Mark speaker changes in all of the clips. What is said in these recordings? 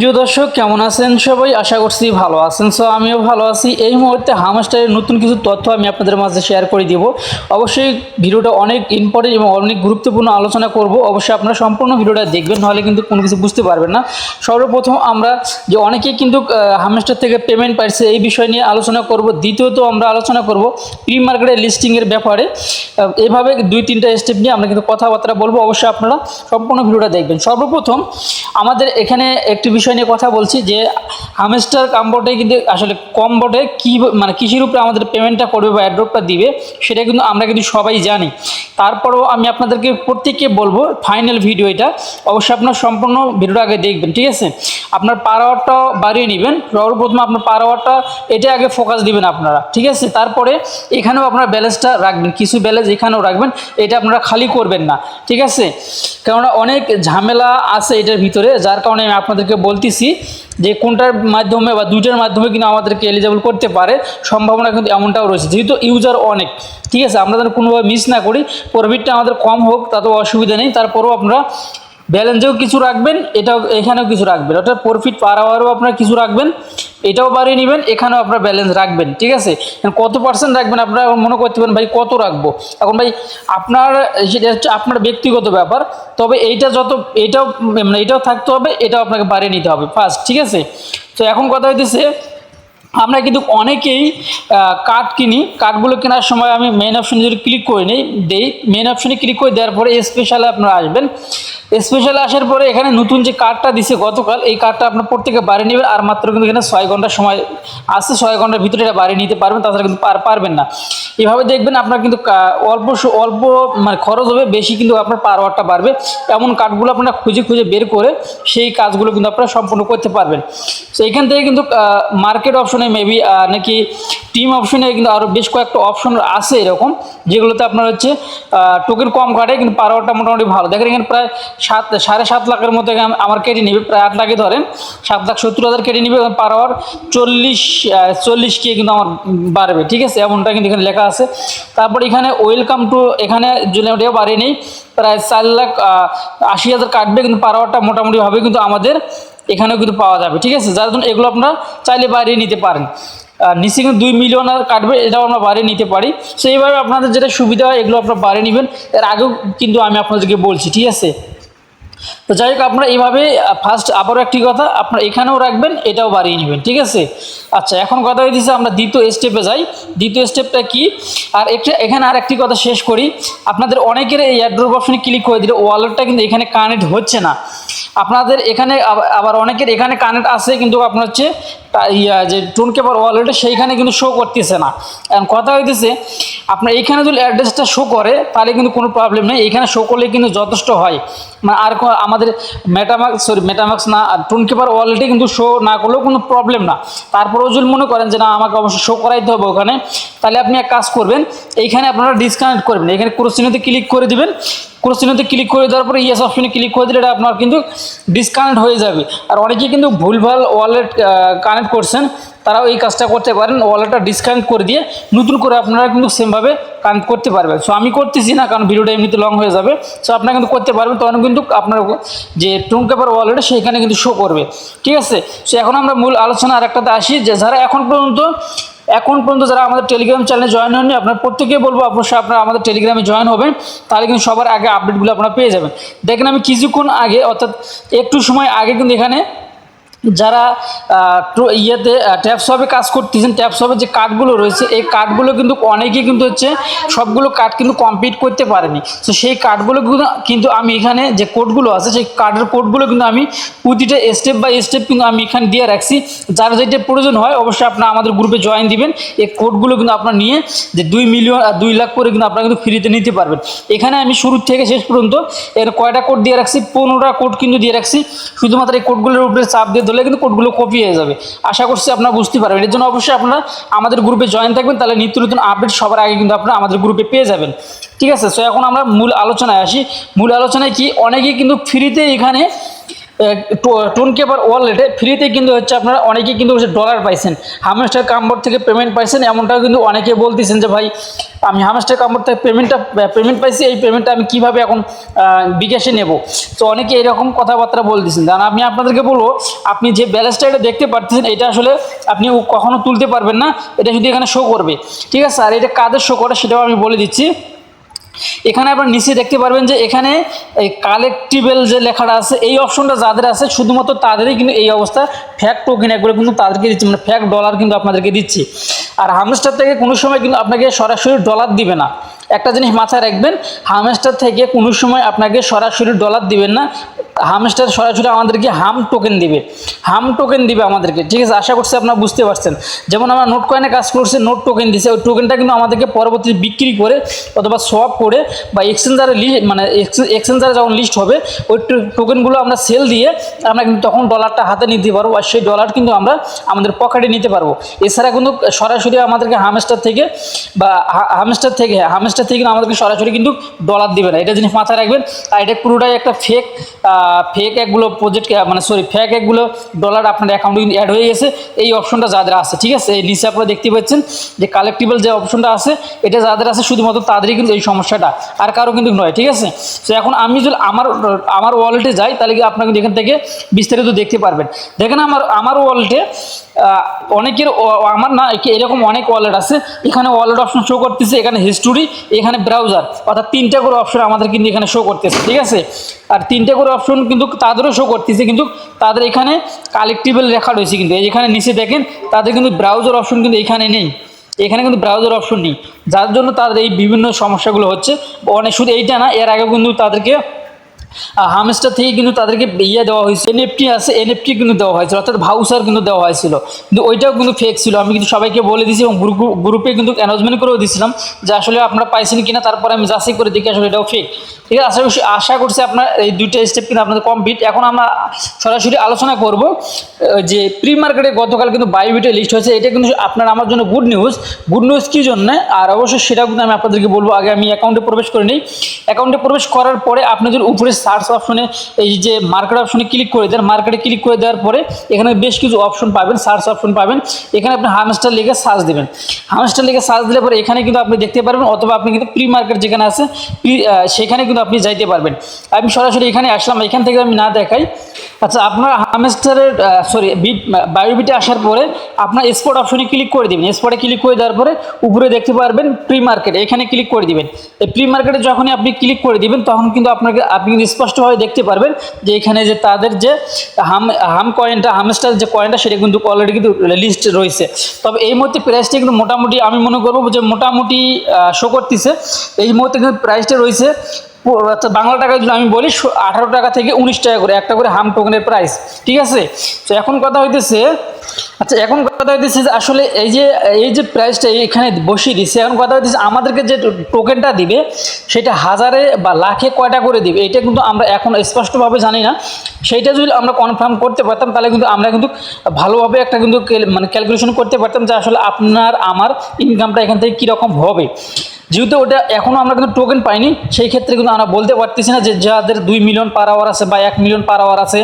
Speaker 1: প্রিয় দর্শক কেমন আছেন সবাই? আশা করছি ভালো আছেন। সো আমিও ভালো আছি। এই মুহূর্তে হামস্টারের নতুন কিছু তথ্য আমি আপনাদের মাঝে শেয়ার করে দিব। অবশ্যই ভিডিওটা অনেক ইম্পর্টেন্ট এবং অনেক গুরুত্বপূর্ণ আলোচনা করব। অবশ্যই আপনারা সম্পূর্ণ ভিডিওটা দেখবেন, নাহলে কিন্তু কোনো কিছু বুঝতে পারবেন না। সর্বপ্রথম আমরা যে অনেকেই কিন্তু হামস্টার থেকে পেমেন্ট পাইছে এই বিষয় নিয়ে আলোচনা করব। দ্বিতীয়ত আমরা আলোচনা করব প্রি মার্কেটের লিস্টিংয়ের ব্যাপারে। এইভাবে 2-3টা স্টেপ নিয়ে আমরা কিন্তু কথাবার্তা বলবো। অবশ্যই আপনারা সম্পূর্ণ ভিডিওটা দেখবেন। সর্বপ্রথম আমাদের এখানে একটি বিষয় নিয়ে কথা বলছি যে হামস্টার কাম্বোর্ডে কিন্তু আসলে কম বোর্ডে কী মানে কৃষির উপরে আমাদের পেমেন্টটা করবে বা অ্যাড্রপটা দিবে সেটা কিন্তু আমরা কিন্তু সবাই জানি। তারপরেও আমি আপনাদেরকে প্রত্যেককে বলবো ফাইনাল ভিডিও এটা অবশ্যই আপনার সম্পূর্ণ ভিডিওটা আগে দেখবেন, ঠিক আছে? আপনার পার আওয়ারটাও বাড়িয়ে নেবেন। সর্বপ্রথম আপনার পার আওয়ারটা এটা আগে ফোকাস দিবেন আপনারা, ঠিক আছে? তারপরে এখানেও আপনার ব্যালেন্সটা রাখবেন, কিছু ব্যালেন্স এখানেও রাখবেন, এটা আপনারা খালি করবেন না, ঠিক আছে? কেননা অনেক ঝামেলা আছে এটার ভিতরে, যার কারণে আমি আপনাদেরকে বলতেছি যে কোনটার মাধ্যমে বা দুইটার মাধ্যমে কিন্তু আমাদেরকে এলিজিবল করতে পারে, সম্ভাবনা কিন্তু এমনটাও রয়েছে, যেহেতু ইউজার অনেক, ঠিক আছে? আমরা যেন কোনোভাবে মিস না করি, প্রফিটটা আমাদের কম হোক তাতেও অসুবিধা নেই। তারপরেও আপনারা ব্যালেন্সেও কিছু রাখবেন, এটাও এখানেও কিছু রাখবেন, অর্থাৎ প্রফিট পার আওয়ারও আপনারা কিছু রাখবেন, এটাও বাড়িয়ে নেবেন, এখানেও আপনার ব্যালেন্স রাখবেন, ঠিক আছে? কত পার্সেন্ট রাখবেন আপনারা মনে করতে পারেন ভাই কত রাখবো। এখন ভাই আপনার সেটা হচ্ছে আপনার ব্যক্তিগত ব্যাপার। তবে এইটা যত এইটাও মানে এটাও থাকতে হবে, এটাও আপনাকে বাড়িয়ে নিতে হবে ফার্স্ট, ঠিক আছে? তো এখন কথা হইতেছে আমরা কিন্তু অনেকেই কার্ড কিনি। কার্ডগুলো কেনার সময় আমি মেন অপশনে যদি ক্লিক করে দেই, মেন অপশনে ক্লিক করে দেওয়ার পরে স্পেশালে আপনারা আসবেন। স্পেশালে আসার পরে এখানে নতুন যে কার্ডটা দিছে গতকাল, এই কার্ডটা আপনার প্রত্যেকে বাড়িয়ে নেবেন। আর মাত্র কিন্তু এখানে 6 ঘন্টা সময় আছে, 6 ঘন্টার ভিতরে এটা বাড়িয়ে নিতে পারবেন, তাছাড়া কিন্তু পারবেন না। এভাবে দেখবেন আপনার কিন্তু অল্প মানে খরচ হবে, বেশি কিন্তু আপনার পার আওয়ারটা বাড়বে। এমন কার্ডগুলো আপনারা খুঁজে খুঁজে বের করে সেই কাজগুলো কিন্তু আপনারা সম্পূর্ণ করতে পারবেন। তো এখান থেকে কিন্তু মার্কেট অপশনে মেবি নাকি টিম অপশনে কিন্তু আরও বেশ কয়েকটা অপশন আছে এরকম, যেগুলোতে আপনার হচ্ছে টোকেন কম কাটে কিন্তু পার আওয়ারটা মোটামুটি ভালো। দেখেন এখানে প্রায় 7.5 লাখের মতো আমার কেটে নেবে, প্রায় 8 লাখে ধরেন 7,70,000 কেটে নেবে, পার আওয়ার 40K কিন্তু আমার বাড়বে, ঠিক আছে? এমনটা কিন্তু এখানে লেখা আছে। তারপর এখানে ওয়েলকাম টু, এখানে জুনিয়রটাও বাড়িয়ে নেই, প্রায় 4,80,000 কাটবে, কিন্তু পার আওয়ারটা মোটামুটিভাবে কিন্তু আমাদের এখানেও কিন্তু পাওয়া যাবে, ঠিক আছে? যার জন্য এগুলো আপনারা চাইলে বাড়িয়ে নিতে পারেন। নিচে কিন্তু 2 মিলিয়ন আর কাটবে, এটাও আমরা বাড়িয়ে নিতে পারি। সো এইভাবে আপনাদের যেটা সুবিধা হয় এগুলো আপনারা বাড়িয়ে নেবেন। এর আগেও কিন্তু আমি আপনাদেরকে বলছি, ঠিক আছে? তো যাই হোক আপনারা এইভাবে ফার্স্ট আবারও একটি কথা আপনারা এখানেও রাখবেন, এটাও বাড়িয়ে নেবেন, ঠিক আছে? আচ্ছা, এখন কথা হইতেছে আমরা দ্বিতীয় স্টেপে যাই। দ্বিতীয় স্টেপটা কি? আর এখানে আর একটি কথা শেষ করি। আপনাদের অনেকের এই অ্যাড্রপ অপশনে ক্লিক করে দিলে ওয়ালেটটা কিন্তু এখানে কানেক্ট হচ্ছে না। আপনাদের এখানে আবার অনেকের এখানে কানেক্ট আছে, কিন্তু আপনার হচ্ছে যে টোনকেপার ওয়ালেটে সেইখানে কিন্তু শো করতেছে না। এখন কথা হইতেছে আপনার এইখানে যদি অ্যাড্রেসটা শো করে তাহলে কিন্তু কোনো প্রবলেম নেই, এইখানে শো করলে কিন্তু যথেষ্ট হয়। মানে আর আমাদের মেটামাক্স না, আর টোনকেপার ওয়ালেটে কিন্তু শো না করলেও কোনো প্রবলেম না। তারপরেও যদি মনে করেন যে না আমাকে অবশ্যই শো করাইতে হবে ওখানে, তাহলে আপনি এক কাজ করবেন, এইখানে আপনারা ডিসকানেক্ট করবেন, এখানে ক্রস চিহ্নতে ক্লিক করে দিবেন। ক্রস চিহ্নতে ক্লিক করে দেওয়ার পরে ইয়েস অপশনে ক্লিক করে দিলে এটা আপনার কিন্তু ডিসকানেক্ট হয়ে যাবে। আর অনেকেই কিন্তু ভুলভাল ওয়ালেট কানেক্ট করছেন, তারাও এই কাজটা করতে পারেন, ওয়ালেটটা ডিসকানেক্ট করে দিয়ে নতুন করে আপনারা কিন্তু সেমভাবে কানেক্ট করতে পারবেন। সো আমি করতেছি না, কারণ ভিডিওটা এমনিতে লং হয়ে যাবে। সো আপনারা কিন্তু করতে পারবেন, তখন কিন্তু আপনার যে টোনকেপার ওয়ালেটে সেইখানে কিন্তু শো করবে, ঠিক আছে? সো এখন আমরা মূল আলোচনা আর একটাতে আসি, যে যারা এখন পর্যন্ত যারা আমাদের টেলিগ্রাম চ্যানেলে জয়েন হননি, আপনার প্রত্যেকে বলবো অবশ্যই আপনারা আমাদের টেলিগ্রামে জয়েন হবেন, তাহলে কিন্তু সবার আগে আপডেটগুলো আপনারা পেয়ে যাবেন। দেখেন আমি কিছুক্ষণ আগে, অর্থাৎ একটু সময় আগে কিন্তু এখানে যারা ট্যাপসবে কাজ করতেছেন, ট্যাপসবে যে কার্ডগুলো রয়েছে এই কার্ডগুলো কিন্তু অনেকেই কিন্তু হচ্ছে সবগুলো কার্ড কিন্তু কমপ্লিট করতে পারেনি। তো সেই কার্ডগুলো কিন্তু আমি এখানে যে কোডগুলো আছে সেই কার্ডের কোডগুলো কিন্তু আমি প্রতিটা স্টেপ বাই স্টেপ কিন্তু আমি এখানে দিয়ে রাখছি। যার যেটা প্রয়োজন হয় অবশ্যই আপনারা আমাদের গ্রুপে জয়েন দিবেন। এই কোডগুলো কিন্তু আপনার নিয়ে যে 2 মিলিয়ন আর 2 লাখ করে কিন্তু আপনারা কিন্তু ফ্রিতে নিতে পারবেন। এখানে আমি শুরু থেকে শেষ পর্যন্ত এর কয়টা কোড দিয়ে রাখছি, 15টা কোড কিন্তু দিয়ে রাখছি। শুধুমাত্র এই কোডগুলোর উপরে চাপ দিয়ে ধরলে কিন্তু কোডগুলো কপি হয়ে যাবে। আশা করছি আপনারা বুঝতে পারবেন। এর জন্য অবশ্যই আপনারা আমাদের গ্রুপে জয়েন থাকবেন, তাহলে নিত্য নতুন আপডেট সবার আগে কিন্তু আপনারা আমাদের গ্রুপে পেয়ে যাবেন, ঠিক আছে? সো এখন আমরা মূল আলোচনায় আসি। মূল আলোচনায় কি, অনেকেই কিন্তু ফ্রিতে এখানে টোন কেপার ওয়ালেটে ফ্রিতে কিন্তু হচ্ছে আপনারা অনেকেই কিন্তু হচ্ছে ডলার পাইছেন, হামস্টার কাম্বোর্ড থেকে পেমেন্ট পাইছেন, এমনটাও কিন্তু অনেকে বলতেছেন যে ভাই আমি হামস্টার কাম্বোর্ড থেকে পেমেন্ট পাইছি, এই পেমেন্টটা আমি কীভাবে এখন বিকাশে নেব। তো অনেকে এরকম কথাবার্তা বলতেছেন, কারণ আমি আপনাদেরকে বলবো আপনি যে ব্যালেন্সটা এটা দেখতে পাচ্ছেন এটা আসলে আপনি কখনো তুলতে পারবেন না, এটা শুধু এখানে শো করবে, ঠিক আছে। আর এটা কাদের শো করে সেটাও আমি বলে দিচ্ছি। এখানে আপনারা নিচে দেখতে পারবেন যে এখানে এই কালেক্টিবল যে লেখাটা আছে এই অপশনটা যাদের আছে শুধুমাত্র তাদেরই কিন্তু এই অবস্থা ফ্যাক টোকেন এগুলো কিন্তু তাদেরকে দিচ্ছি, মানে ফ্যাক ডলার কিন্তু আপনাদেরকে দিচ্ছি। আর হামস্টার থেকে কোনো সময় কিন্তু আপনাকে সরাসরি ডলার দিবে না, একটা জিনিস মাথায় রাখবেন, হামস্টার থেকে কোনো সময় আপনাকে সরাসরি ডলার দিবেন না, হামস্টার সরাসরি আমাদেরকে হাম টোকেন দিবে আমাদেরকে, ঠিক আছে। আশা করছি আপনারা বুঝতে পারছেন। যেমন আমরা নোট কয়েনে কাজ করছি, নোট টোকেন দিছে, ওই টোকেনটা কিন্তু আমাদেরকে পরবর্তী বিক্রি করে অথবা সোয়াপ করে বা এক্সচেঞ্জারে মানে এক্সচেঞ্জারে যখন লিস্ট হবে ওই টোকেনগুলো আমরা সেল দিয়ে আমরা কিন্তু তখন ডলারটা হাতে নিতে পারবো, আর সেই ডলার কিন্তু আমরা আমাদের পকেটে নিতে পারবো। এছাড়া কিন্তু সরাসরি আমাদেরকে হামস্টার থেকে কিন্তু আমাদেরকে সরাসরি কিন্তু ডলার দিবে না, এটা জিনিস মাথায় রাখবেন। আর এটা পুরোটাই একটা ফেক একগুলো প্রজেক্ট, মানে সরি ফেক একগুলো ডলার আপনার অ্যাকাউন্টে কিন্তু অ্যাড হয়ে গেছে, এই অপশনটা যাদের আছে, ঠিক আছে। এই নিচে আপনারা দেখতে পাচ্ছেন যে কালেক্টিবল যে অপশনটা আছে এটা যাদের আছে শুধুমাত্র তাদেরই কিন্তু এই সমস্যাটা, আর কারো কিন্তু নয়, ঠিক আছে। তো এখন আমি যদি আমার ওয়ালেটে যাই তাহলে কি আপনারা কিন্তু এখান থেকে বিস্তারিত দেখতে পারবেন। দেখেন আমার ওয়ালেটে অনেকের, আমার না এরকম অনেক ওয়ালেট আছে, এখানে ওয়ালেট অপশন শো করতেছে, এখানে হিস্টোরি, এখানে ব্রাউজার, অর্থাৎ 3টা করে অপশন আমাদের কিন্তু এখানে শো করতেছে, ঠিক আছে। আর 3টে করে অপশন কিন্তু তাদেরও শো করতেছে, কিন্তু তাদের এখানে কালেক্টিবল লেখা রয়েছে, কিন্তু এখানে নিচে দেখেন তাদের কিন্তু ব্রাউজার অপশন কিন্তু এখানে নেই, এখানে কিন্তু ব্রাউজার অপশন নেই, যার জন্য তাদের এই বিভিন্ন সমস্যাগুলো হচ্ছে। অনেক শুধু এইটা না, এর আগে কিন্তু তাদেরকে হামস্টার থেকে কিন্তু তাদেরকে দেওয়া হয়েছে, এনএফটি আছে, এনএফটি কিন্তু দেওয়া হয়েছিল, অর্থাৎ ভাউচার কিন্তু দেওয়া হয়েছিল, কিন্তু ওইটাও কিন্তু ফেক ছিল। আমি কিন্তু সবাইকে বলে দিয়েছি এবং গ্রুপে কিন্তু অ্যানাউন্সমেন্ট করেও দিয়েছিলাম যে আসলে আপনারা পাইছেন কিনা, তারপরে আমি যাচাই করে দেখি আসলে এটাও ফেক, ঠিক আছে। আশা করছি আপনার এই 2টা স্টেপ কিন্তু আপনাদের কমপ্লিট। এখন আমরা সরাসরি আলোচনা করব যে প্রি মার্কেটে গতকাল কিন্তু বাইবিটে লিস্ট হয়েছে, এটা কিন্তু আপনার আমার জন্য গুড নিউজ কী জন্য, আর অবশ্যই সেটাও কিন্তু আমি আপনাদেরকে বলবো। আগে আমি অ্যাকাউন্টে প্রবেশ করে নিই, অ্যাকাউন্টে প্রবেশ করার পরে আপনি যদি উপরে সার্চ অপশনে এই যে মার্কেট অপশনে ক্লিক করে দেন, মার্কেটে ক্লিক করে দেওয়ার পরে এখানে বেশ কিছু অপশন পাবেন, সার্চ অপশন পাবেন, এখানে আপনি হামস্টার লিখে সার্চ দেবেন, হামস্টার লিখে সার্চ দিলে পরে এখানে কিন্তু আপনি দেখতে পারবেন, অথবা আপনি কিন্তু প্রি মার্কেট যেখানে আছে সেখানে কিন্তু আপনি যাইতে পারবেন। আমি সরাসরি এখানে আসলাম, এখান থেকে আমি না দেখাই। আচ্ছা, আপনার হামস্টারের বায়োবিটে আসার পরে আপনার স্পট অপশনে ক্লিক করে দেবেন, স্পটে ক্লিক করে দেওয়ার পরে উপরে দেখতে পারবেন প্রি মার্কেট, এখানে ক্লিক করে দিবেন। এই প্রি মার্কেটে যখনই আপনি ক্লিক করে দিবেন তখন কিন্তু আপনি কিন্তু স্পষ্টভাবে দেখতে পারবেন যে এখানে যে তাদের যে হামস্টার যে কয়েনটা সেটা কিন্তু অলরেডি কিন্তু লিস্ট রয়েছে। তবে এই মুহূর্তে প্রাইসটা কিন্তু মোটামুটি আমি মনে করবো যে মোটামুটি শো করতেছে। এই মুহূর্তে কিন্তু প্রাইসটা রয়েছে বাংলা টাকা যদি আমি বলি 18 টাকা থেকে 19 টাকা করে একটা করে হাম টোকেনের প্রাইস, ঠিক আছে। তো এখন কথা হইতেছে যে আসলে এই যে প্রাইসটা এখানে বসিয়ে দিচ্ছে, এখন কথা হইতেছে আমাদেরকে যে টোকেনটা দিবে সেটা হাজারে বা লাখে কয়টা করে দিবে এটা কিন্তু আমরা এখন স্পষ্টভাবে জানি না। সেইটা যদি আমরা কনফার্ম করতে পারতাম তাহলে কিন্তু আমরা কিন্তু ভালোভাবে একটা কিন্তু মানে ক্যালকুলেশন করতে পারতাম যে আসলে আপনার আমার ইনকামটা এখান থেকে কীরকম হবে। যেহেতু ওটা এখনও আমরা কিন্তু টোকেন পাইনি, সেই ক্ষেত্রে কিন্তু আমরা বলতে পারতেছি না যে যাদের 2 মিলিয়ন পার আওয়ার আছে বা 1 মিলিয়ন পার আওয়ার আছে,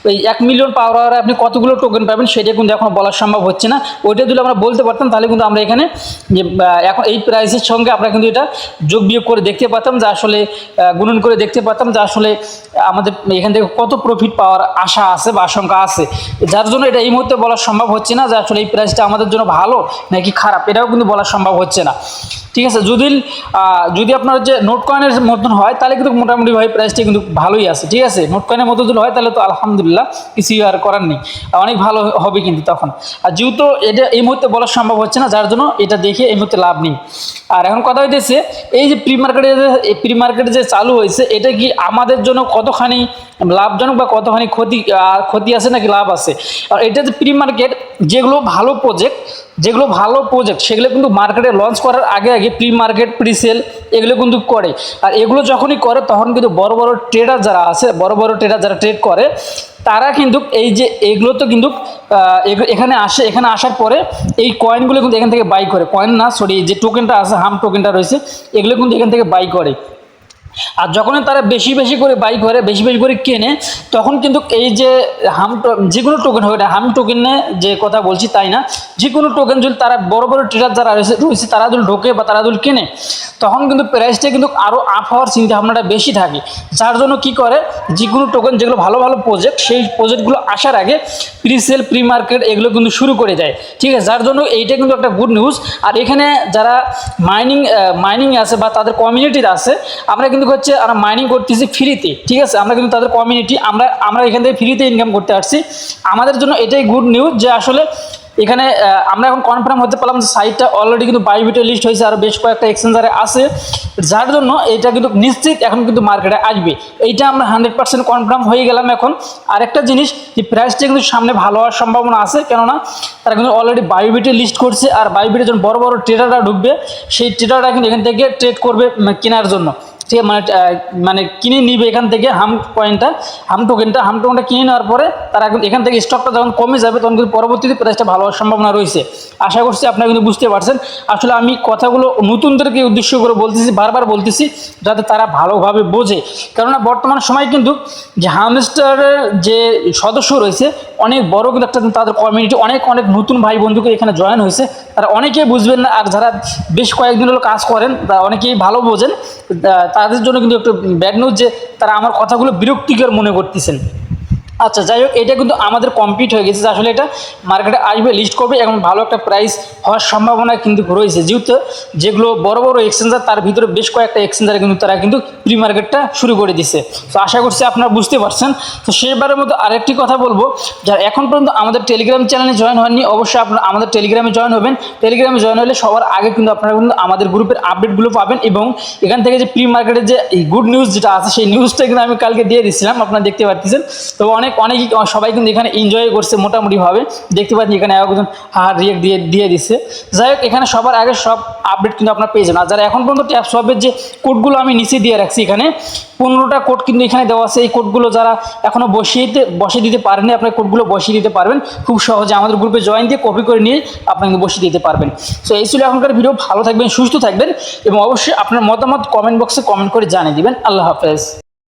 Speaker 1: ওই 1 মিলিয়ন পার আওয়ারে আপনি কতগুলো টোকেন পাবেন সেটা কিন্তু এখন বলা সম্ভব হচ্ছে না। ওইটা যদি আমরা বলতে পারতাম তাহলে কিন্তু আমরা এখানে যে এখন এই প্রাইসের সঙ্গে আমরা কিন্তু এটা যোগ বিয়োগ করে দেখতে পারতাম, যে আসলে গুণন করে দেখতে পারতাম যে আসলে আমাদের এখান থেকে কত প্রফিট পাওয়ার আশা আছে বা আশঙ্কা আছে। যার জন্য এটা এই মুহূর্তে বলা সম্ভব হচ্ছে না যে আসলে এই প্রাইসটা আমাদের জন্য ভালো নাকি খারাপ, এটাও কিন্তু বলা সম্ভব হচ্ছে না, ঠিক আছে। যদি আপনার যে নোট কয়েনের মতন হয় তাহলে কিন্তু মোটামুটি ভাই প্রাইসটা কিন্তু ভালোই আছে, ঠিক আছে। নোট কয়েনের মতো যদি হয় তাহলে তো আলহামদুলিল্লাহ কিছু আর করার নেই, অনেক ভালো হবে কিন্তু তখন। আর যেহেতু এটা এই মুহূর্তে বলা সম্ভব হচ্ছে না যার জন্য এটা দেখে এই মুহূর্তে লাভ নেই। আর এখন কথা হইতেছে এই যে প্রি মার্কেটে যে চালু হয়েছে এটা কি আমাদের জন্য কতখানি লাভজনক বা কতখানি ক্ষতি আছে নাকি লাভ আছে। আর এটা যে প্রি মার্কেট যেগুলো ভালো প্রজেক্ট সেগুলো কিন্তু মার্কেটে লঞ্চ করার আগে প্রি মার্কেট প্রি সেল এগুলো কিন্তু করে। আর এগুলো যখনই করে তখন কিন্তু বড় বড় ট্রেডার যারা ট্রেড করে তারা কিন্তু এই যে এগুলো তো কিন্তু এখানে আসার পরে এই কয়েনগুলো কিন্তু এখান থেকে বাই করে, কয়েন না সরি যে টোকেনটা আছে হাম টোকেনটা রয়েছে এগুলো কিন্তু এখান থেকে বাই করে। আর যখনই তারা বেশি বেশি করে বাই করে, বেশি বেশি করে কেনে, তখন কিন্তু এই যে যে কোনো টোকেন হয়, এটা হাম টোকেনে যে কথা বলছি তাই না, যে কোনো টোকেন যদি তারা বড় বড় ট্রেডার যারা রয়েছে তারা যদি ঢোকে বা তারা যদি কেনে, তখন কিন্তু প্রাইসটা কিন্তু আরও আপ হওয়ার চিন্তা ভাবনাটা বেশি থাকে। যার জন্য কি করে, যে কোনো টোকেন যেগুলো ভালো ভালো প্রজেক্ট, সেই প্রজেক্টগুলো আসার আগে প্রি সেল, প্রি মার্কেট এগুলো কিন্তু শুরু করে দেয়, ঠিক আছে। যার জন্য এইটা কিন্তু একটা গুড নিউজ। আর এখানে যারা মাইনিং আছে বা তাদের কমিউনিটির আছে, আমরা কিন্তু হচ্ছে আমরা মাইনিং করতেছি ফ্রিতে, ঠিক আছে। আমরা কিন্তু তাদের কমিউনিটি, আমরা এখান থেকে ফ্রিতে ইনকাম করতে পারছি। আমাদের জন্য এটাই গুড নিউজ যে আসলে এখানে আমরা এখন কনফার্ম হতে পারলাম যে সাইটটা অলরেডি কিন্তু বাইবিটে লিস্ট হয়েছে, আর বেশ কয়েকটা এক্সচেঞ্জারে আছে, যার জন্য এটা কিন্তু নিশ্চিত এখন কিন্তু মার্কেটে আসবে। এইটা আমরা 100% কনফার্ম হয়ে গেলাম এখন। আরেকটা জিনিস, যে প্রাইসটা কিন্তু সামনে ভালো হওয়ার সম্ভাবনা আছে, কেননা তারা কিন্তু অলরেডি বাইবিটে লিস্ট করছে। আর বাইবিটে যখন বড় বড় ট্রেডাররা ঢুকবে, সেই ট্রেডাররা কিন্তু এখান থেকে ট্রেড করবে কেনার জন্য, ঠিক আছে। মানে কিনে নিবে এখান থেকে হাম টোকেনটা কিনে নেওয়ার পরে তারা কিন্তু এখান থেকে স্টকটা যখন কমে যাবে, তখন কিন্তু পরবর্তীতে প্রাইসটা ভালো হওয়ার সম্ভাবনা রয়েছে। আশা করছি আপনারা কিন্তু বুঝতে পারছেন। আসলে আমি কথাগুলো নতুনদেরকে উদ্দেশ্য করে বলতেছি, বারবার বলতেছি, যাতে তারা ভালোভাবে বোঝে। কেননা বর্তমান সময় কিন্তু যে হামস্টারের যে সদস্য রয়েছে, অনেক বড় কিন্তু একটা তাদের কমিউনিটি, অনেক অনেক নতুন ভাই বন্ধুকে এখানে জয়েন হয়েছে, তারা অনেকেই বুঝবেন না। আর যারা বেশ কয়েকদিন হলো কাজ করেন, তারা অনেকেই ভালো বোঝেন। তাদের জন্য কিন্তু একটু ব্যাড নিউজ যে তারা আমার কথাগুলো বিরক্তিকর মনে করতেছেন। আচ্ছা, যাই হোক, এটা কিন্তু আমাদের কমপ্লিট হয়ে গেছে। আসলে এটা মার্কেটে আসবে, লিস্ট করবে, এবং ভালো একটা প্রাইস হওয়ার সম্ভাবনা কিন্তু রয়েছে, যেহেতু যেগুলো বড় বড় এক্সচেঞ্জার, তার ভিতরে বেশ কয়েকটা এক্সচেঞ্জারে কিন্তু তারা কিন্তু প্রি মার্কেটটা শুরু করে দিছে। তো আশা করছি আপনারা বুঝতে পারছেন। তো সেবারের মতো আরেকটি কথা বলবো, যারা এখন পর্যন্ত আমাদের টেলিগ্রাম চ্যানেলে জয়েন হননি, অবশ্যই আপনারা আমাদের টেলিগ্রামে জয়েন হবেন। টেলিগ্রামে জয়েন হলে সবার আগে কিন্তু আপনারা কিন্তু আমাদের গ্রুপের আপডেটগুলো পাবেন, এবং এখান থেকে যে প্রি মার্কেটের যে গুড নিউজ যেটা আছে, সেই নিউজটা কিন্তু আমি কালকে দিয়ে দিচ্ছিলাম, আপনারা দেখতে পাচ্ছেন। তো অনেকেই সবাই কিন্তু এখানে এনজয় করছে মোটামুটিভাবে, দেখতে পাচ্ছি এখানে একজন রিয়েক্ট দিয়ে দিচ্ছে। যাই হোক, এখানে সবার আগে সব আপডেট কিন্তু আপনারা পেয়ে যাবেন। আর যারা এখন পর্যন্ত ট্যাপ সোয়াপের যে কোডগুলো আমি নিচে দিয়ে রাখছি, এখানে 15টা কোড কিন্তু এখানে দেওয়া আছে। এই কোডগুলো যারা এখনও বসিয়ে দিতে পারেনি, আপনার কোডগুলো বসিয়ে দিতে পারবেন খুব সহজে। আমাদের গ্রুপে জয়েন দিয়ে কপি করে নিয়ে আপনি কিন্তু বসিয়ে দিতে পারবেন। সো এই ছিল এখনকার ভিডিও। ভালো থাকবেন, সুস্থ থাকবেন, এবং অবশ্যই আপনার মতামত কমেন্ট বক্সে কমেন্ট করে জানিয়ে দিবেন। আল্লাহ হাফেজ।